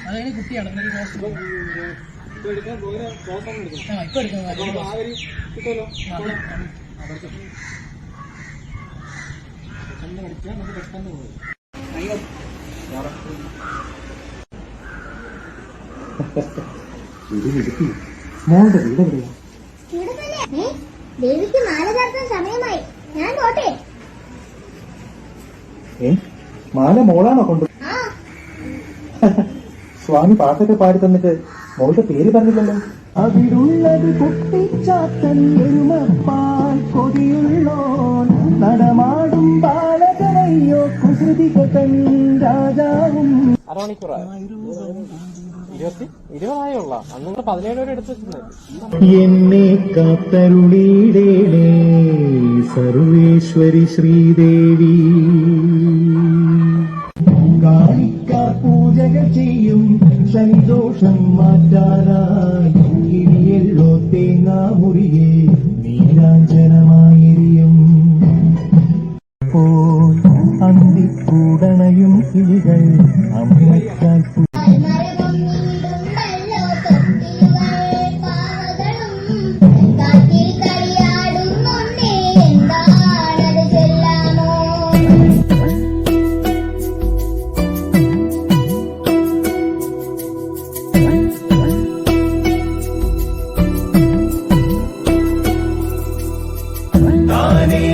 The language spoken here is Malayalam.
അതായത് കുട്ടിയാണ് ഇപ്പൊ എടുക്കുന്നത് മോളുടെ വീട് എവിടെയാ? ദേവിക്ക് മാല ചാർത്താൻ സമയമായി. ഞാൻ പോട്ടെ. മാല മോളാണോ കൊണ്ടു? സ്വാമി പാട്ടൊക്കെ പാടി തന്നിട്ട് മോളുടെ പേര് പറഞ്ഞില്ലല്ലോ. അവിടുള്ളത് കുട്ടിച്ചാത്തൻ എരുമപ്പാൽ കൊതിയുള്ളോ നടമാടും ബാലകനയ്യോ കുസൃതികൻ രാജാവും. ഇരുപതായുള്ള അന്ന് 17 വരെ എടുത്ത് വെച്ചിട്ടുണ്ട്. എന്നെ കാത്തരുളീടേണേ സർവേശ്വരി ശ്രീദേവി. കാണിക്കാർ പൂജകൾ ചെയ്യും ശനിദോഷം മാറ്റാനായി കിരിയല്ലോ തേങ്ങാമുറിയെ നീരാഞ്ജനമായിരിയും പോൽ അന്തിക്കൂടണയും കിളികൾ അമ്മയ്ക്കാൽ താനേ